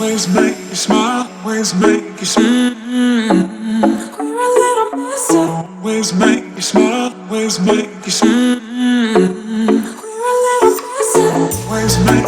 Always make you smile, always make you smile. We're a little messy. Always make you smile, always make you smile. We're a little messy. Always make